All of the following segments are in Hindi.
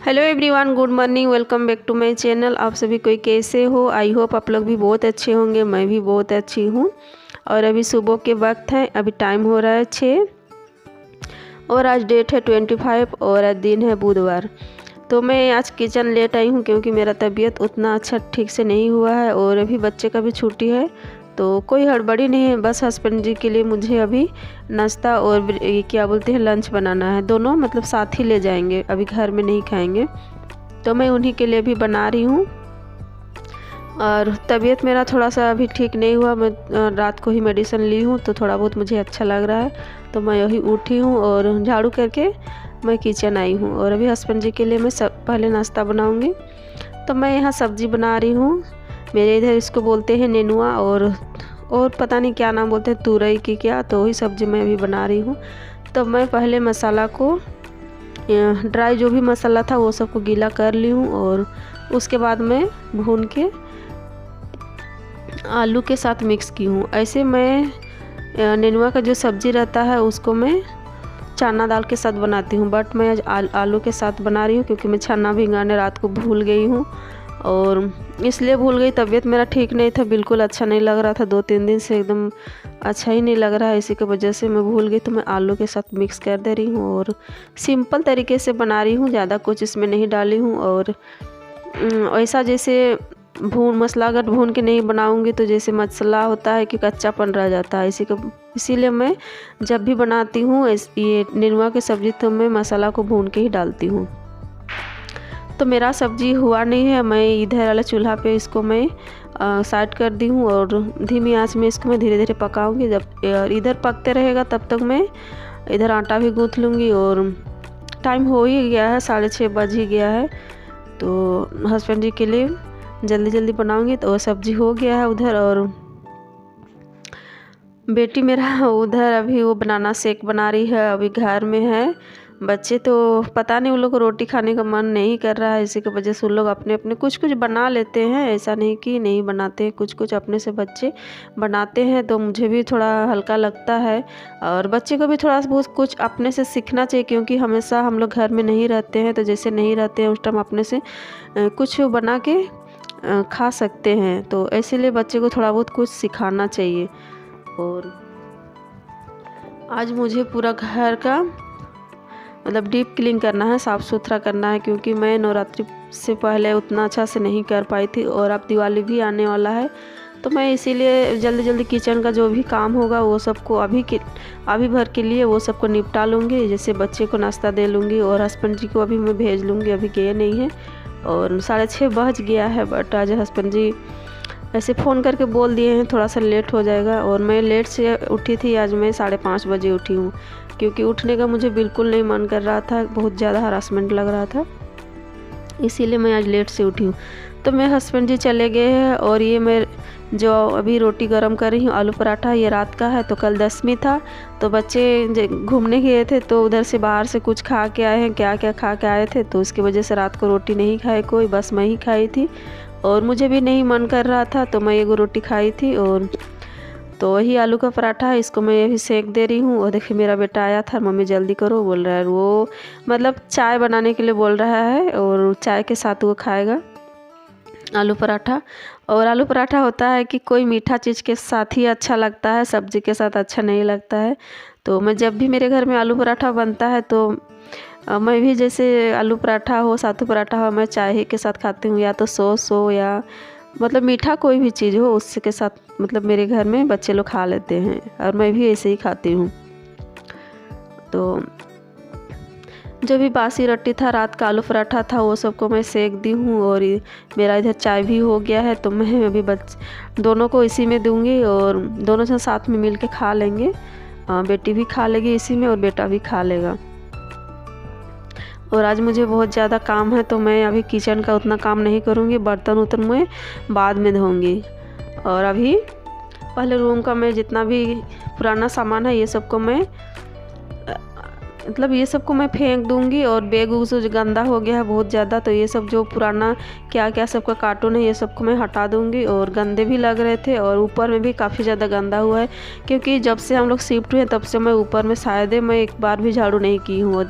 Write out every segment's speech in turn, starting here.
Hello everyone, good morning. Welcome back to my channel. आप सभी कोई कैसे हो? आई होप आप लोग भी बहुत अच्छे होंगे। मैं भी बहुत अच्छी हूँ। और अभी सुबह के वक्त है, अभी टाइम हो रहा है 6 और आज डेट है 25 और आज दिन है बुधवार। तो मैं आज किचन लेट आई हूँ क्योंकि मेरा तबीयत उतना अच्छा ठीक से नहीं हुआ है और अभी बच्चे का भी छुट्टी है, तो कोई हड़बड़ी नहीं है। बस हस्बैंड जी के लिए मुझे अभी नाश्ता और ये क्या बोलते हैं लंच बनाना है। दोनों मतलब साथ ही ले जाएंगे, अभी घर में नहीं खाएंगे, तो मैं उन्हीं के लिए भी बना रही हूँ। और तबीयत मेरा थोड़ा सा अभी ठीक नहीं हुआ, मैं रात को ही मेडिसिन ली हूँ तो थोड़ा बहुत मुझे अच्छा लग रहा है। तो मैं यही उठी हूँ और झाड़ू करके मैं किचन आई हूँ और अभी हस्बैंड जी के लिए मैं सब पहले नाश्ता बनाऊँगी। तो मैं यहाँ सब्ज़ी बना रही हूँ। मेरे इधर इसको बोलते हैं नेनुआ और पता नहीं क्या नाम बोलते हैं, तुरई की क्या, तो वही सब्ज़ी मैं अभी बना रही हूँ। तो मैं पहले मसाला को ड्राई जो भी मसाला था वो सबको गीला कर ली हूँ और उसके बाद मैं भून के आलू के साथ मिक्स की हूँ। ऐसे मैं नेनुआ का जो सब्ज़ी रहता है उसको मैं चना दाल के साथ बनाती हूँ, बट मैं आज आलू के साथ बना रही हूँ क्योंकि मैं चना भिंगाने रात को भूल गई हूँ और इसलिए भूल गई। तबीयत मेरा ठीक नहीं था, बिल्कुल अच्छा नहीं लग रहा था, 2-3 दिन से एकदम अच्छा ही नहीं लग रहा है, इसी की वजह से मैं भूल गई। तो मैं आलू के साथ मिक्स कर दे रही हूँ और सिंपल तरीके से बना रही हूँ, ज़्यादा कुछ इसमें नहीं डाली हूँ। और ऐसा जैसे मसाला अगर भून के नहीं बनाऊँगी तो जैसे मसाला होता है कि कच्चापन रह जाता है, इसीलिए मैं जब भी बनाती हूँ ये नेनुआ की सब्ज़ी तो मैं मसाला को भून के ही डालती हूँ। तो मेरा सब्ज़ी हुआ नहीं है, मैं इधर वाला चूल्हा पे इसको मैं साइड कर दी हूँ और धीमी आंच में इसको मैं धीरे धीरे पकाऊंगी। जब इधर पकते रहेगा तब तक मैं इधर आटा भी गूँथ लूँगी। और टाइम हो ही गया है, 6:30 बज ही गया है, तो हस्बैंड जी के लिए जल्दी जल्दी बनाऊंगी। तो वो सब्ज़ी हो गया है उधर और बेटी मेरा उधर अभी वो बनाना शेक बना रही है, अभी घर में है। बच्चे तो पता नहीं उन लोग को रोटी खाने का मन नहीं कर रहा है, इसी की वजह से उन लोग अपने अपने कुछ कुछ बना लेते हैं, ऐसा नहीं कि नहीं बनाते हैं, कुछ कुछ अपने से बच्चे बनाते हैं। तो मुझे भी थोड़ा हल्का लगता है और बच्चे को भी थोड़ा बहुत कुछ अपने से सीखना चाहिए क्योंकि हमेशा हम लोग घर में नहीं रहते हैं, तो जैसे नहीं रहते हैं उस टाइम अपने से कुछ बना के खा सकते हैं। तो इसीलिए बच्चे को थोड़ा बहुत कुछ सिखाना चाहिए। और आज मुझे पूरा घर का मतलब डीप क्लीन करना है, साफ़ सुथरा करना है क्योंकि मैं नवरात्रि से पहले उतना अच्छा से नहीं कर पाई थी और अब दिवाली भी आने वाला है, तो मैं इसीलिए जल्दी जल्दी किचन का जो भी काम होगा वो सबको अभी भर के लिए वो सबको निपटा लूँगी। जैसे बच्चे को नाश्ता दे लूँगी और हस्बैंड जी को अभी मैं भेज लूँगी, अभी गए नहीं है और 6:30 बज गया है। बट आज हस्बैंड जी ऐसे फ़ोन करके बोल दिए हैं थोड़ा सा लेट हो जाएगा और मैं लेट से उठी थी। आज मैं 5:30 बजे उठी हूँ क्योंकि उठने का मुझे बिल्कुल नहीं मन कर रहा था, बहुत ज़्यादा हरासमेंट लग रहा था, इसीलिए मैं आज लेट से उठी हूँ। तो मेरे हस्बैंड जी चले गए हैं और ये मैं जो अभी रोटी गरम कर रही हूँ आलू पराठा, ये रात का है। तो कल 10वीं था तो बच्चे घूमने गए थे तो उधर से बाहर से कुछ खा के आए हैं, क्या क्या खा के आए थे, तो उसकी वजह से रात को रोटी नहीं खाए कोई, बस मैं ही खाई थी और मुझे भी नहीं मन कर रहा था तो मैं एगो रोटी खाई थी। और तो वही आलू का पराठा है, इसको मैं अभी सेक दे रही हूँ। और देखिए मेरा बेटा आया था, मम्मी जल्दी करो बोल रहा है, वो मतलब चाय बनाने के लिए बोल रहा है और चाय के साथ वो खाएगा आलू पराठा। और आलू पराठा होता है कि कोई मीठा चीज़ के साथ ही अच्छा लगता है, सब्ज़ी के साथ अच्छा नहीं लगता है। तो मैं जब भी मेरे घर में आलू पराठा बनता है तो मैं भी जैसे आलू पराठा हो सातू पराठा हो मैं चाय ही के साथ खाती हूँ, या तो सॉस हो या मतलब मीठा कोई भी चीज़ हो उसके के साथ, मतलब मेरे घर में बच्चे लोग खा लेते हैं और मैं भी ऐसे ही खाती हूँ। तो जो भी बासी रोटी था रात का आलू पराठा था वो सबको मैं सेक दी हूँ और मेरा इधर चाय भी हो गया है, तो मैं अभी दोनों को इसी में दूँगी और दोनों से साथ में मिल के खा लेंगे। बेटी भी खा लेगी इसी में और बेटा भी खा लेगा। और आज मुझे बहुत ज़्यादा काम है तो मैं अभी किचन का उतना काम नहीं करूँगी, बर्तन उर्तन मैं बाद में धोऊँगी। और अभी पहले रूम का मैं जितना भी पुराना सामान है ये सबको मैं मतलब ये सब को मैं फेंक दूँगी। और बैग उग जो गंदा हो गया है बहुत ज़्यादा, तो ये सब जो पुराना क्या क्या सबका कार्टून है ये सबको मैं हटा दूँगी। और गंदे भी लग रहे थे और ऊपर में भी काफ़ी ज़्यादा गंदा हुआ है, क्योंकि जब से हम लोग शिफ्ट हुए तब से मैं ऊपर में शायद मैं एक बार भी झाड़ू नहीं की हूँ।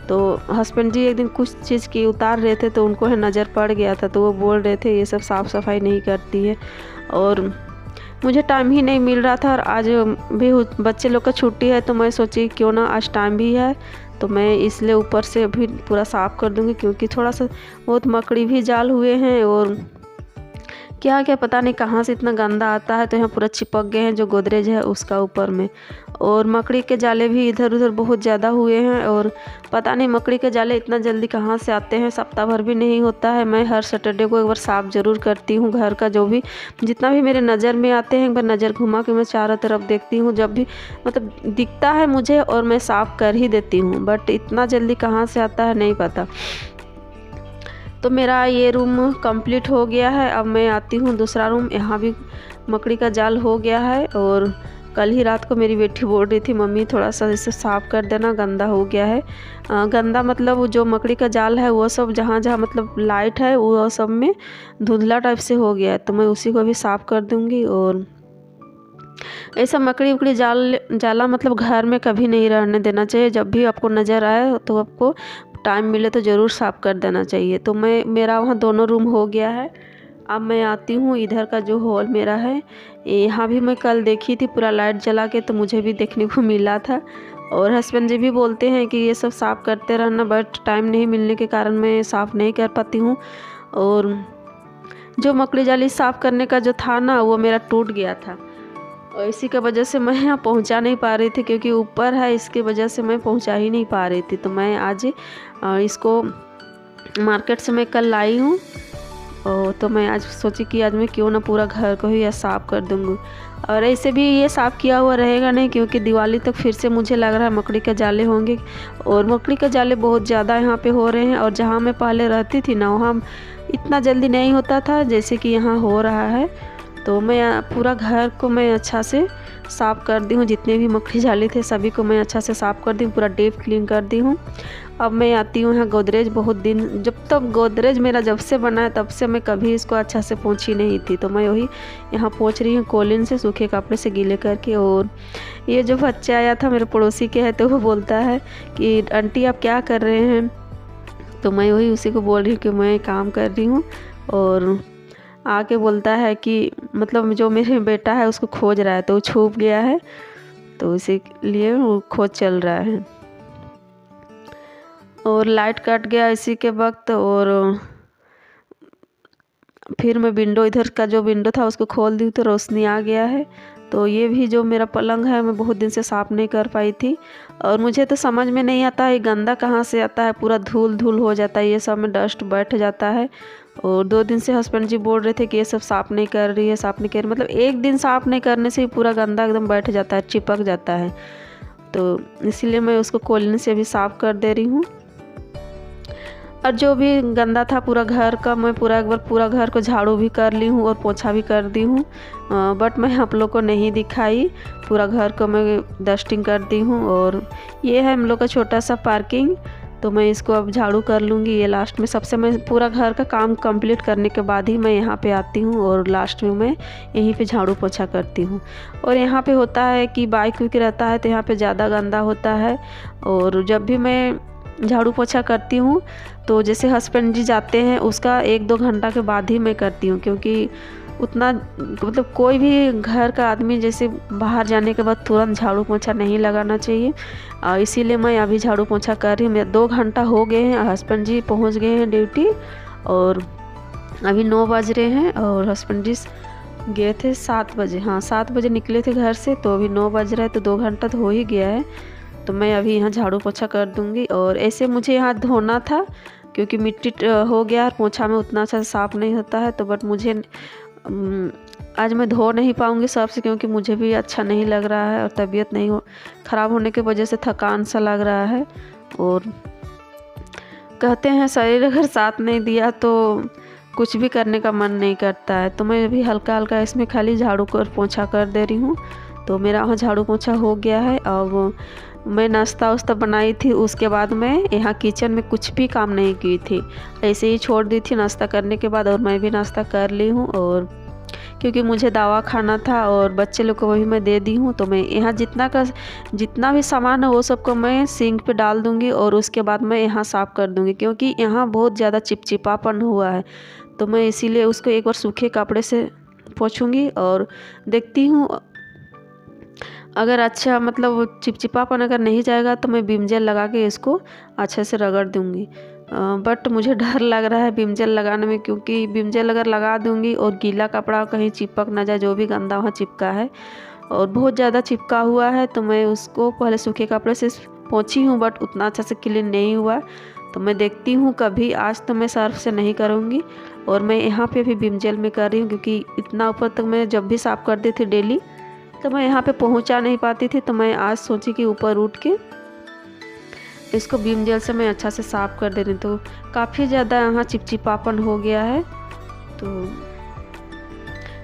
तो हस्बैंड जी एक दिन कुछ चीज़ की उतार रहे थे तो उनको है नज़र पड़ गया था, तो वो बोल रहे थे ये सब साफ़ सफाई नहीं करती है। और मुझे टाइम ही नहीं मिल रहा था, और आज भी बच्चे लोग का छुट्टी है, तो मैं सोची क्यों ना आज टाइम भी है तो मैं इसलिए ऊपर से अभी पूरा साफ़ कर दूंगी, क्योंकि थोड़ा सा बहुत मकड़ी भी जाल हुए हैं और क्या क्या पता नहीं कहाँ से इतना गंदा आता है। तो यहाँ पूरा चिपक गए हैं जो गोदरेज है उसका ऊपर में। और मकड़ी के जाले भी इधर उधर बहुत ज़्यादा हुए हैं, और पता नहीं मकड़ी के जाले इतना जल्दी कहाँ से आते हैं, सप्ताह भर भी नहीं होता है। मैं हर सैटरडे को एक बार साफ़ ज़रूर करती हूँ। घर का जो भी जितना भी मेरे नज़र में आते हैं एक बार नज़र घुमा के मैं चारों तरफ देखती हूँ, जब भी मतलब दिखता है मुझे और मैं साफ़ कर ही देती हूँ, बट इतना जल्दी कहाँ से आता है नहीं पता। तो मेरा ये रूम कंप्लीट हो गया है। अब मैं आती हूँ दूसरा रूम, यहाँ भी मकड़ी का जाल हो गया है। और कल ही रात को मेरी बेटी बोल रही थी मम्मी थोड़ा सा इसे साफ़ कर देना, गंदा हो गया है। गंदा मतलब वो जो मकड़ी का जाल है वो सब जहाँ जहाँ मतलब लाइट है वो सब में धुंधला टाइप से हो गया है, तो मैं उसी को भी साफ़ कर दूँगी। और ऐसा मकड़ी उकड़ी जाला मतलब घर में कभी नहीं रहने देना चाहिए। जब भी आपको नज़र आए तो आपको टाइम मिले तो ज़रूर साफ़ कर देना चाहिए। तो मेरा वहाँ दोनों रूम हो गया है। अब मैं आती हूँ इधर का जो हॉल मेरा है, यहाँ भी मैं कल देखी थी पूरा लाइट जला के, तो मुझे भी देखने को मिला था। और हस्बैंड जी भी बोलते हैं कि ये सब साफ़ करते रहना, बट टाइम नहीं मिलने के कारण मैं साफ़ नहीं कर पाती हूँ। और जो मकड़ी जाली साफ़ करने का जो था ना वो मेरा टूट गया था, और इसी की वजह से मैं यहाँ पहुँचा नहीं पा रही थी, क्योंकि ऊपर है इसकी वजह से मैं पहुँचा ही नहीं पा रही थी। तो मैं आज इसको मार्केट से मैं कल लाई हूँ, और तो मैं आज सोची कि आज मैं क्यों ना पूरा घर को ही साफ़ कर दूँगी। और ऐसे भी ये साफ़ किया हुआ रहेगा नहीं, क्योंकि दिवाली तक फिर से मुझे लग रहा है मकड़ी के जाले होंगे। और मकड़ी के जाले बहुत ज़्यादा यहाँ पे हो रहे हैं, और जहाँ मैं पहले रहती थी ना वहाँ इतना जल्दी नहीं होता था जैसे कि यहाँ हो रहा है। तो मैं पूरा घर को मैं अच्छा से साफ़ कर दी हूँ, जितने भी मकड़ी जाले थे सभी को मैं अच्छा से साफ़ कर दी हूँ, पूरा डीप क्लीन कर दी हूँ। अब मैं आती हूँ यहाँ गोदरेज। बहुत दिन जब तक गोदरेज मेरा जब से बना है तब से मैं कभी इसको अच्छा से पोंछी नहीं थी, तो मैं वही यहाँ पोंछ रही हूँ कोलिन से, सूखे कपड़े से गीले करके। और ये जो बच्चा आया था मेरे पड़ोसी के है, तो वो बोलता है कि आंटी आप क्या कर रहे हैं, तो मैं वही उसी को बोल रही हूँ कि मैं काम कर रही हूँ। और आके बोलता है कि मतलब जो मेरे बेटा है उसको खोज रहा है, तो वो छुप गया है, तो इसीलिए वो खोज चल रहा है। और लाइट कट गया इसी के वक्त, और फिर मैं विंडो इधर का जो विंडो था उसको खोल दी तो रोशनी आ गया है। तो ये भी जो मेरा पलंग है मैं बहुत दिन से साफ़ नहीं कर पाई थी, और मुझे तो समझ में नहीं आता है गंदा कहाँ से आता है, पूरा धूल धूल हो जाता है, ये सब में डस्ट बैठ जाता है। और 2 दिन से हस्बैंड जी बोल रहे थे कि ये सब साफ़ नहीं कर रही है, साफ़ नहीं कर रही, मतलब एक दिन साफ़ नहीं करने से ही पूरा गंदा एकदम बैठ जाता है, चिपक जाता है। तो इसीलिए मैं उसको कोलिन से भी साफ़ कर दे रही हूँ। और जो भी गंदा था पूरा घर का मैं एक बार पूरा घर को झाड़ू भी कर ली हूँ और पोछा भी कर दी हूँ, बट मैं आप लोग को नहीं दिखाई। पूरा घर को मैं डस्टिंग कर दी हूँ। और ये है हम लोग का छोटा सा पार्किंग, तो मैं इसको अब झाड़ू कर लूँगी। ये लास्ट में सबसे मैं पूरा घर का काम कंप्लीट करने के बाद ही मैं यहाँ पे आती हूँ, और लास्ट में मैं यहीं पे झाड़ू पोछा करती हूँ। और यहाँ पे होता है कि बाइक वाइक रहता है तो यहाँ पे ज़्यादा गंदा होता है, और जब भी मैं झाड़ू पोछा करती हूँ तो जैसे हस्बैंड जी जाते हैं उसका 1-2 घंटा के बाद ही मैं करती हूँ, क्योंकि उतना मतलब कोई भी घर का आदमी जैसे बाहर जाने के बाद तुरंत झाड़ू पोछा नहीं लगाना चाहिए। इसीलिए मैं अभी झाड़ू पोछा कर रही हूँ। मेरे 2 घंटा हो गए हैं, हस्बैंड जी पहुँच गए हैं ड्यूटी, और अभी 9 बज रहे हैं, और हस्बैंड जी गए थे 7 बजे, हाँ 7 बजे निकले थे घर से, तो अभी 9 बज रहा है, तो 2 घंटा तो हो ही गया है। तो मैं अभी यहाँ झाड़ू पोछा कर दूँगी। और ऐसे मुझे यहाँ धोना था क्योंकि मिट्टी हो गया और पोछा में उतना अच्छा साफ़ नहीं होता है, तो बट मुझे आज मैं धो नहीं पाऊँगी सबसे, क्योंकि मुझे भी अच्छा नहीं लग रहा है और तबीयत नहीं ख़राब होने की वजह से थकान सा लग रहा है। और कहते हैं शरीर अगर साथ नहीं दिया तो कुछ भी करने का मन नहीं करता है। तो मैं अभी हल्का हल्का इसमें खाली झाड़ू कर पोछा कर दे रही हूँ। तो मेरा वहाँ झाड़ू पोछा हो गया है। अब मैं नाश्ता वास्ता बनाई थी, उसके बाद मैं यहाँ किचन में कुछ भी काम नहीं की थी, ऐसे ही छोड़ दी थी नाश्ता करने के बाद। और मैं भी नाश्ता कर ली हूँ, और क्योंकि मुझे दवा खाना था और बच्चे लोग को वही मैं दे दी हूँ। तो मैं यहाँ जितना भी सामान है वो सबको मैं सिंक पे डाल दूँगी और उसके बाद मैं यहाँ साफ़ कर दूँगी, क्योंकि यहाँ बहुत ज़्यादा चिपचिपापन हुआ है। तो मैं इसीलिए उसको एक बार सूखे कपड़े से पोंछूँगी और देखती हूँ अगर अच्छा मतलब चिपचिपापन अगर नहीं जाएगा तो मैं विम जेल लगा के इसको अच्छे से रगड़ दूँगी। बट मुझे डर लग रहा है विम जेल लगाने में, क्योंकि विम जेल अगर लगा दूँगी और गीला कपड़ा कहीं चिपक ना जाए, जो भी गंदा वहाँ चिपका है और बहुत ज़्यादा चिपका हुआ है। तो मैं उसको पहले सूखे कपड़े से पोंछी हूँ, बट उतना अच्छा से क्लीन नहीं हुआ। तो मैं देखती हूँ कभी, आज तो मैं सर्फ से नहीं करूँगी और मैं यहाँ पे भी विम जेल में कर रही हूँ, क्योंकि इतना ऊपर तक मैं जब भी साफ़ करती थी डेली तो मैं यहाँ पे पहुँचा नहीं पाती थी। तो मैं आज सोची कि ऊपर उठ के इसको विम जेल से मैं अच्छा से साफ़ कर दे रही हूँ। तो काफ़ी ज़्यादा यहाँ चिपचिपापन हो गया है।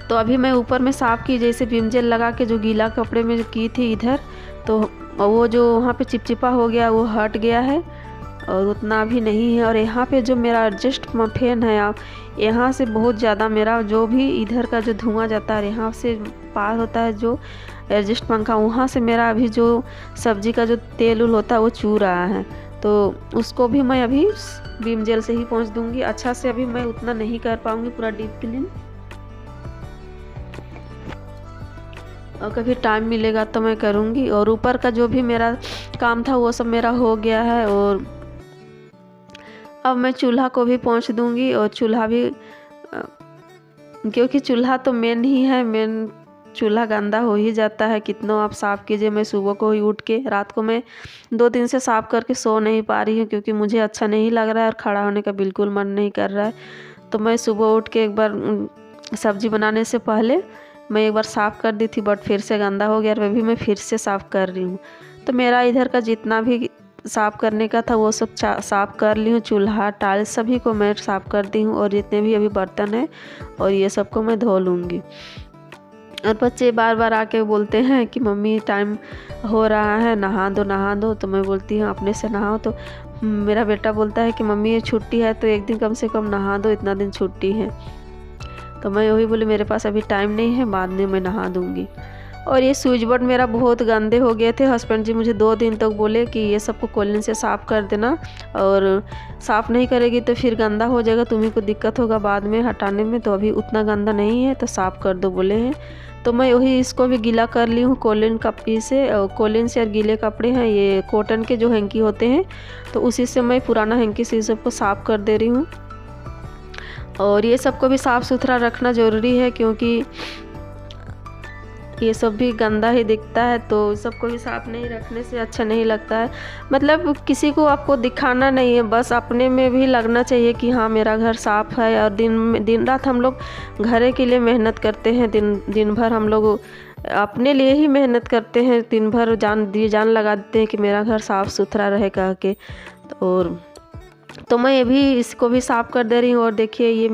तो अभी मैं ऊपर में साफ़ की, जैसे विम जेल लगा के जो गीला कपड़े में की थी इधर, तो वो जो वहाँ पे चिपचिपा हो गया वो हट गया है और उतना भी नहीं है। और यहाँ पे जो मेरा एडजस्ट फैन है, आप यहाँ से बहुत ज़्यादा मेरा जो भी इधर का जो धुआं जाता है, यहाँ से पार होता है जो एडजस्ट पंखा, वहाँ से मेरा अभी जो सब्जी का जो तेल उल होता है वो चू रहा है। तो उसको भी मैं अभी विम जेल से ही पोंछ दूँगी अच्छा से। अभी मैं उतना नहीं कर पाऊँगी पूरा डीप क्लीन, और कभी टाइम मिलेगा तो मैं करूँगी। और ऊपर का जो भी मेरा काम था वो सब मेरा हो गया है। और अब मैं चूल्हा को भी पोंछ दूँगी, और चूल्हा भी क्योंकि चूल्हा तो मेन ही है, मेन चूल्हा गंदा हो ही जाता है, कितना आप साफ़ कीजिए। मैं सुबह को ही उठ के, रात को मैं 2 दिन से साफ़ करके सो नहीं पा रही हूँ, क्योंकि मुझे अच्छा नहीं लग रहा है और खड़ा होने का बिल्कुल मन नहीं कर रहा है। तो मैं सुबह उठ के एक बार सब्ज़ी बनाने से पहले मैं एक बार साफ़ कर दी थी, बट फिर से गंदा हो गया और वह भी मैं फिर से साफ़ कर रही हूँ। तो मेरा इधर का जितना भी साफ़ करने का था वो सब साफ़ कर ली हूँ। चूल्हा टाइल्स सभी को मैं साफ़ कर दी हूँ, और जितने भी अभी बर्तन हैं और ये सब को मैं धो लूँगी। और बच्चे बार बार आके बोलते हैं कि मम्मी टाइम हो रहा है, नहा दो नहा दो। तो मैं बोलती हूँ अपने से नहाओ। तो मेरा बेटा बोलता है कि मम्मी ये छुट्टी है तो एक दिन कम से कम नहा दो, इतना दिन छुट्टी है। तो मैं वही बोली मेरे पास अभी टाइम नहीं है, बाद में मैं नहा दूँगी। और ये स्विच बोर्ड मेरा बहुत गंदे हो गए थे। हस्बैंड जी मुझे 2 दिन तक बोले कि ये सबको कोलिन से साफ़ कर देना, और साफ़ नहीं करेगी तो फिर गंदा हो जाएगा, तुम्हीं को दिक्कत होगा बाद में हटाने में। तो अभी उतना गंदा नहीं है तो साफ़ कर दो बोले हैं। तो मैं वही इसको भी गीला कर ली हूँ कोलिन कपड़ी से। कोलिन से और गीले कपड़े हैं ये कॉटन के जो हैंकी होते हैं, तो उसी से मैं पुराना हैंकी से सबको साफ़ कर दे रही हूँ। और ये सबको भी साफ़ सुथरा रखना ज़रूरी है, क्योंकि ये सब भी गंदा ही दिखता है। तो सबको भी साफ़ नहीं रखने से अच्छा नहीं लगता है। मतलब किसी को आपको दिखाना नहीं है, बस अपने में भी लगना चाहिए कि हाँ मेरा घर साफ़ है। और दिन रात हम लोग घर के लिए मेहनत करते हैं, दिन भर हम लोग अपने लिए ही मेहनत करते हैं, दिन भर जान लगा देते हैं कि मेरा घर साफ़ सुथरा रहे कह के। और तो मैं ये भी इसको भी साफ़ कर दे रही हूँ। और देखिए ये